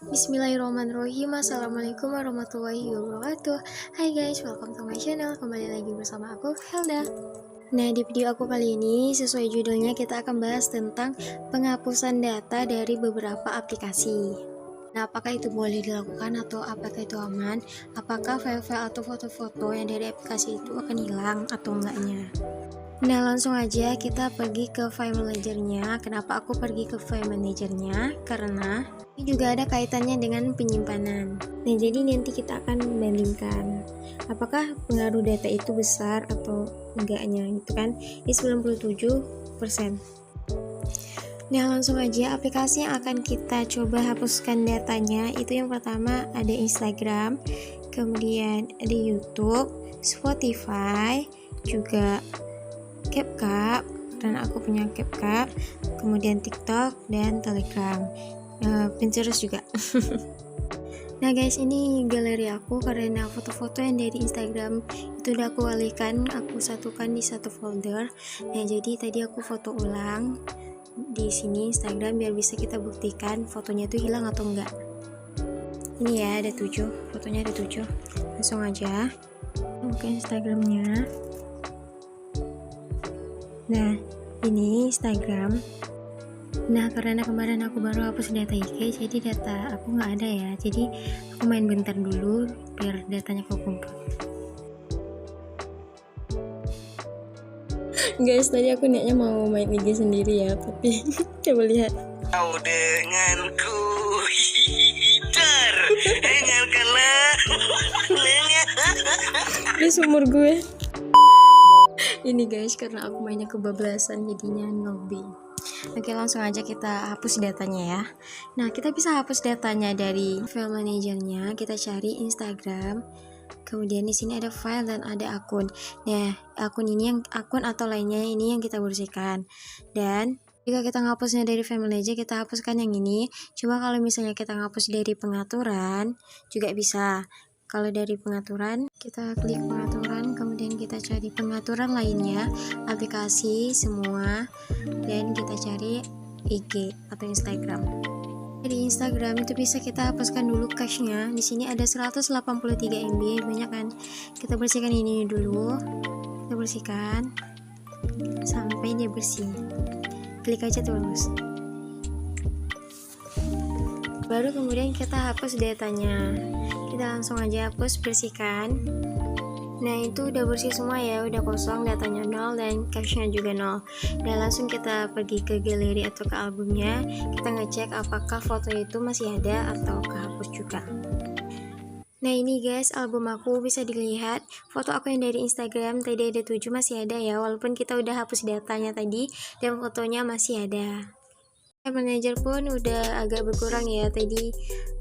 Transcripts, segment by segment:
Bismillahirrahmanirrahim. Assalamualaikum warahmatullahi wabarakatuh. Hai guys, welcome to my channel. Kembali lagi bersama aku, Helda. Nah, di video aku kali ini, sesuai judulnya, kita akan bahas tentang penghapusan data dari beberapa aplikasi. Nah, apakah itu boleh dilakukan atau apakah itu aman? Apakah file-file atau foto-foto yang dari aplikasi itu akan hilang atau enggaknya? Nah, langsung aja kita pergi ke file manajernya. Kenapa aku pergi ke file manajernya? Karena ini juga ada kaitannya dengan penyimpanan. Nah, jadi nanti kita akan membandingkan apakah pengaruh data itu besar atau enggaknya gitu kan. Ini 97%. Nah, langsung aja aplikasi yang akan kita coba hapuskan datanya itu yang pertama ada Instagram, kemudian ada YouTube, Spotify, juga CapCut, dan aku punya CapCut, kemudian TikTok dan Telegram, Pinterest juga. Nah guys, ini galeri aku karena foto-foto yang dari Instagram itu udah aku alihkan, aku satukan di satu folder. Nah, jadi tadi aku foto ulang di sini Instagram biar bisa kita buktikan fotonya itu hilang atau enggak. Ini ya, ada 7, fotonya ada 7. Langsung aja buka Instagramnya. Nah, ini Instagram. Nah, karena kemarin aku baru hapus data IG, jadi data aku nggak ada ya. Jadi aku main bentar dulu biar datanya kekumpul. Guys, tadi aku niatnya mau main IG sendiri ya, tapi coba lihat. Kau denganku, dar, dengarkanlah. Ini sumur gue. Ini guys, karena aku mainnya kebablasan jadinya lobby. Oke, langsung aja kita hapus datanya ya. Nah, kita bisa hapus datanya dari file manajernya. Kita cari Instagram. Kemudian di sini ada file dan ada akun. Nah, akun ini yang akun atau lainnya ini yang kita bersihkan. Dan jika kita ngapusnya dari file manager, kita hapuskan yang ini. Cuma kalau misalnya kita ngapus dari pengaturan juga bisa. Kalau dari pengaturan, kita klik pengaturan, kemudian kita cari pengaturan lainnya, aplikasi semua, dan kita cari IG atau Instagram. Di Instagram itu bisa kita hapuskan dulu cache-nya. Di sini ada 183 MB, banyak kan? Kita bersihkan ini dulu. Kita bersihkan sampai dia bersih. Klik aja terus. Baru kemudian kita hapus datanya. Kita langsung aja hapus, bersihkan. Nah, itu udah bersih semua ya, udah kosong, datanya 0 dan cache-nya juga 0. Dan langsung kita pergi ke galeri atau ke albumnya. Kita ngecek apakah foto itu masih ada atau kehapus juga. Nah, ini guys, album aku bisa dilihat. Foto aku yang dari Instagram tadi ada 7 masih ada ya, walaupun kita udah hapus datanya tadi dan fotonya masih ada. Manager pun udah agak berkurang ya, tadi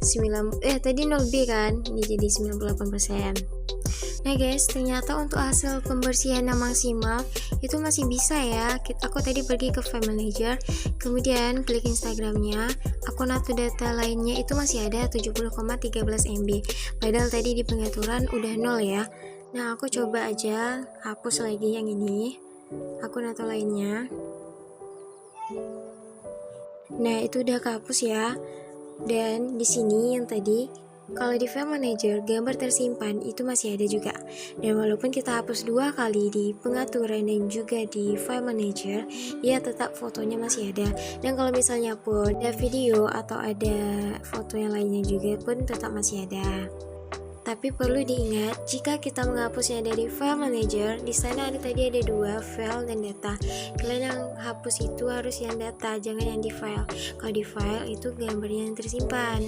0B kan, ini jadi 98%. Nah guys, ternyata untuk hasil pembersihan yang maksimal itu masih bisa ya. Aku tadi pergi ke file manager, kemudian klik Instagramnya, akun atau data lainnya itu masih ada 70,13 MB, padahal tadi di pengaturan udah 0 ya. Nah, aku coba aja hapus lagi yang ini, akun atau lainnya. Nah, itu udah kehapus ya. Dan di sini yang tadi, kalau di file manager gambar tersimpan itu masih ada juga. Dan walaupun kita hapus 2 kali di pengaturan dan juga di file manager, ya tetap fotonya masih ada. Dan kalau misalnya pun ada video atau ada foto yang lainnya juga pun tetap masih ada. Tapi perlu diingat, jika kita menghapusnya dari file manager, di sana tadi ada 2, file dan data. Kalian yang hapus itu harus yang data, jangan yang di file. Kalau di file itu gambarnya yang tersimpan.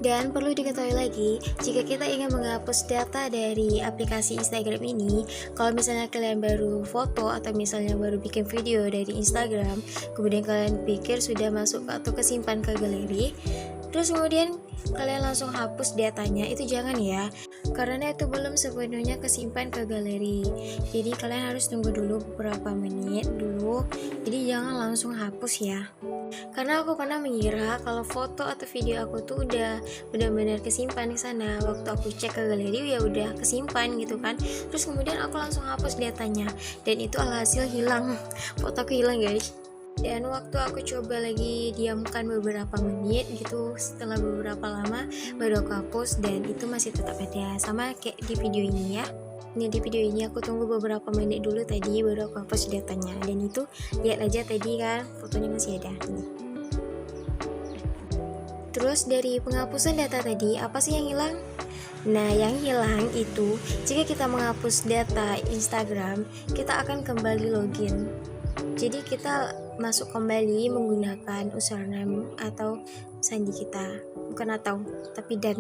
Dan perlu diketahui lagi, jika kita ingin menghapus data dari aplikasi Instagram ini, kalau misalnya kalian baru foto atau misalnya baru bikin video dari Instagram, kemudian kalian pikir sudah masuk atau kesimpan ke galeri, terus kemudian kalian langsung hapus datanya, itu jangan ya, karena itu belum sepenuhnya kesimpan ke galeri. Jadi kalian harus tunggu dulu beberapa menit dulu, jadi jangan langsung hapus ya. Karena aku pernah mengira kalau foto atau video aku tuh udah benar-benar kesimpan di sana. Waktu aku cek ke galeri ya udah kesimpan gitu kan. Terus kemudian aku langsung hapus datanya dan itu alhasil hilang. Foto aku hilang guys. Dan waktu aku coba lagi diamkan beberapa menit gitu, setelah beberapa lama baru aku hapus dan itu masih tetap ada, sama kayak di video ini ya. Ini di video ini aku tunggu beberapa menit dulu tadi baru aku hapus datanya, dan itu lihat aja tadi kan fotonya masih ada nih. Terus dari penghapusan data tadi apa sih yang hilang? Nah, yang hilang itu jika kita menghapus data Instagram, kita akan kembali login. Jadi kita masuk kembali menggunakan username atau sandi kita, bukan atau tapi dan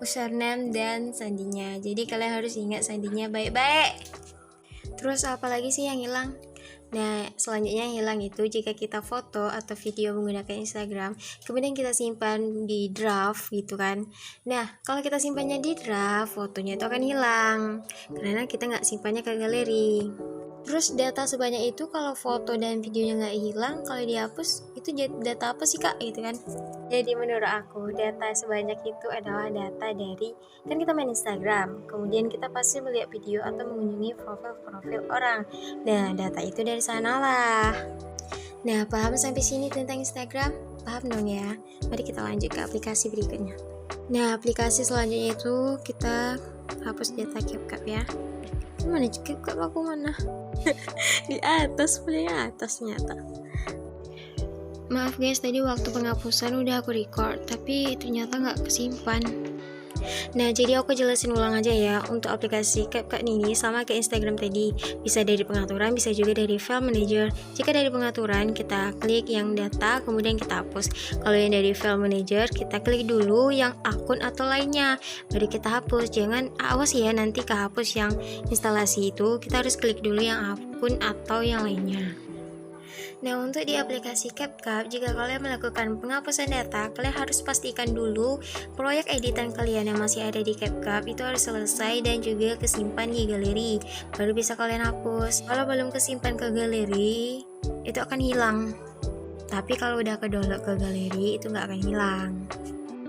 username dan sandinya. Jadi kalian harus ingat sandinya baik-baik. Terus apa lagi sih yang hilang? Nah, selanjutnya yang hilang itu jika kita foto atau video menggunakan Instagram, kemudian kita simpan di draft gitu kan. Nah, kalau kita simpannya di draft, fotonya itu akan hilang karena kita nggak simpannya ke galeri. Terus data sebanyak itu kalau foto dan videonya nggak hilang, kalau dihapus itu data apa sih kak gitu kan? Jadi menurut aku data sebanyak itu adalah data dari, kan kita main Instagram, kemudian kita pasti melihat video atau mengunjungi profil orang. Nah, data itu dari sanalah. Nah, paham sampai sini tentang Instagram? Paham dong ya? Mari kita lanjut ke aplikasi berikutnya. Nah, aplikasi selanjutnya itu kita hapus data CapCut ya. Mana CapCut aku mana? Di atas, paling atas ternyata. Maaf guys, tadi waktu penghapusan udah aku record, tapi ternyata nggak kesimpan. Nah, jadi aku jelasin ulang aja ya. Untuk aplikasi CapCut ini sama kayak Instagram tadi, bisa dari pengaturan, bisa juga dari file manager. Jika dari pengaturan, kita klik yang data, kemudian kita hapus. Kalau yang dari file manager, kita klik dulu yang akun atau lainnya, baru kita hapus. Jangan awas ya, nanti kehapus yang instalasi itu, kita harus klik dulu yang akun atau yang lainnya. Nah, untuk di aplikasi CapCut, jika kalian melakukan penghapusan data, kalian harus pastikan dulu proyek editan kalian yang masih ada di CapCut itu harus selesai dan juga kesimpan di galeri, baru bisa kalian hapus. Kalau belum kesimpan ke galeri, itu akan hilang. Tapi kalau udah ke-download ke galeri, itu nggak akan hilang.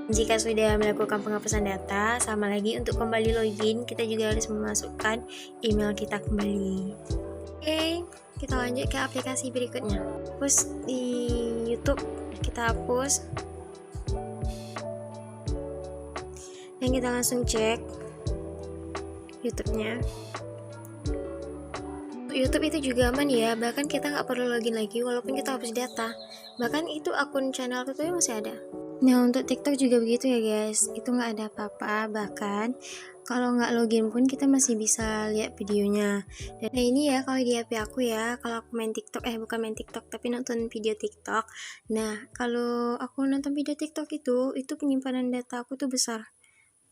Jika sudah melakukan penghapusan data, sama lagi untuk kembali login, kita juga harus memasukkan email kita kembali. Oke, kita lanjut ke aplikasi berikutnya. Terus di YouTube kita hapus dan kita langsung cek YouTube-nya. YouTube itu juga aman ya, bahkan kita nggak perlu login lagi walaupun kita hapus data. Bahkan itu akun channel itu masih ada. Nah, untuk TikTok juga begitu ya guys, itu nggak ada apa-apa, bahkan kalau nggak login pun kita masih bisa lihat videonya. Dan nah ini ya kalau di HP aku ya, kalau aku main TikTok, bukan main TikTok tapi nonton video TikTok. Nah, kalau aku nonton video TikTok itu penyimpanan data aku tuh besar.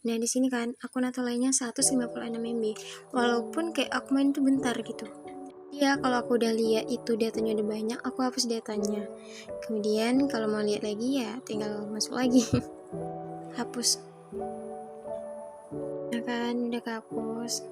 Nah, di sini kan akun atau lainnya 156 MB. Walaupun kayak aku main tuh bentar gitu. Ya, kalau aku udah lihat itu datanya udah banyak, aku hapus datanya. Kemudian kalau mau lihat lagi ya tinggal masuk lagi. Hapus. Nah kan udah kehapus.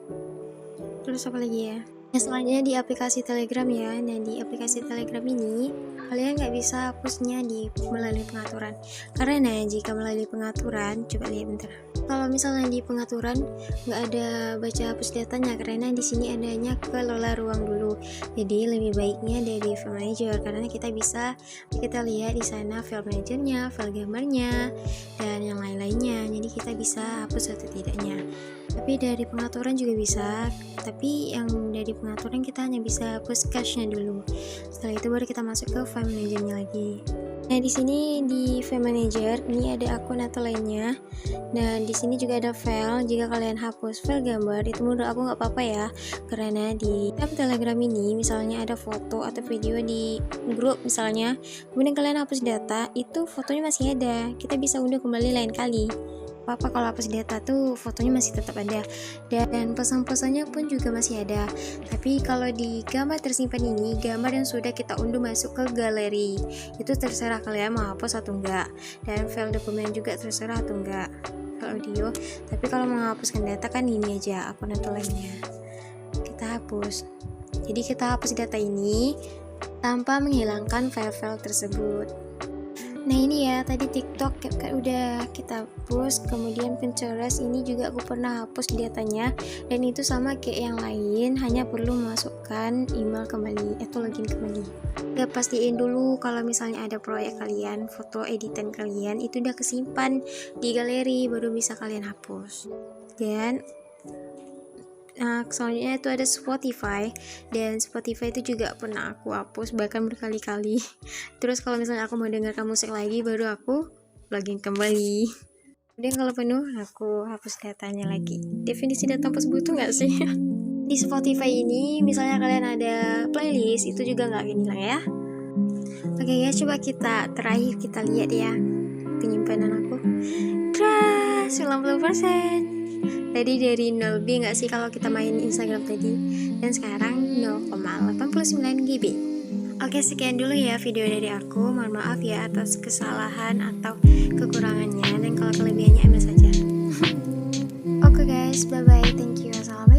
Terus apa lagi ya? Nah, selanjutnya di aplikasi Telegram ya. Nah, di aplikasi Telegram ini kalian nggak bisa hapusnya melalui pengaturan, karena jika melalui pengaturan, coba lihat bentar. Kalau misalnya di pengaturan nggak ada baca hapus datanya, karena di sini adanya kelola ruang dulu. Jadi lebih baiknya dari file manager, karena kita lihat di sana file manajernya, file gambarnya, dan yang lain-lainnya. Jadi kita bisa hapus atau tidaknya. Tapi dari pengaturan juga bisa, tapi yang dari pengaturan kita hanya bisa hapus cache-nya dulu. Setelah itu baru kita masuk ke file manajernya lagi. Nah, di sini di file manager ini ada akun atau lainnya. Nah, di sini juga ada file. Jika kalian hapus file gambar, itu menurut aku nggak apa-apa ya, karena di tab Telegram ini misalnya ada foto atau video di grup misalnya, kemudian kalian hapus data, itu fotonya masih ada, kita bisa unduh kembali lain kali. Apa kalau hapus data tuh fotonya masih tetap ada, dan pesan-pesannya pun juga masih ada. Tapi kalau di gambar tersimpan ini, gambar yang sudah kita unduh masuk ke galeri, itu terserah kalian mau hapus atau enggak, dan file dokumen juga terserah atau enggak, file audio. Tapi kalau mau menghapuskan data kan ini aja akun atau lainnya, kita hapus. Jadi kita hapus data ini tanpa menghilangkan file-file tersebut. Nah ini ya, tadi TikTok kan udah kita hapus, kemudian Pinterest ini juga aku pernah hapus datanya, dan itu sama kayak yang lain, hanya perlu masukkan email kembali atau login kembali. Ya pastiin dulu kalau misalnya ada proyek kalian, foto editan kalian itu udah kesimpan di galeri, baru bisa kalian hapus. Dan nah, selanjutnya itu ada Spotify, dan Spotify itu juga pernah aku hapus bahkan berkali-kali. Terus kalau misalnya aku mau dengarkan musik lagi, baru aku login kembali. Kemudian kalau penuh, aku hapus datanya lagi. Definisi data pas butuh nggak sih? Di Spotify ini, misalnya kalian ada playlist, itu juga nggak akan hilang ya. Oke guys, coba terakhir kita lihat ya penyimpanan aku. 90%. Tadi dari 0B nggak sih kalau kita main Instagram tadi, dan sekarang 0,89 GB. Oke, sekian dulu ya video dari aku. Mohon maaf ya atas kesalahan atau kekurangannya, dan kalau kelebihannya ambil saja. Oke guys, bye bye, thank you, assalamualaikum.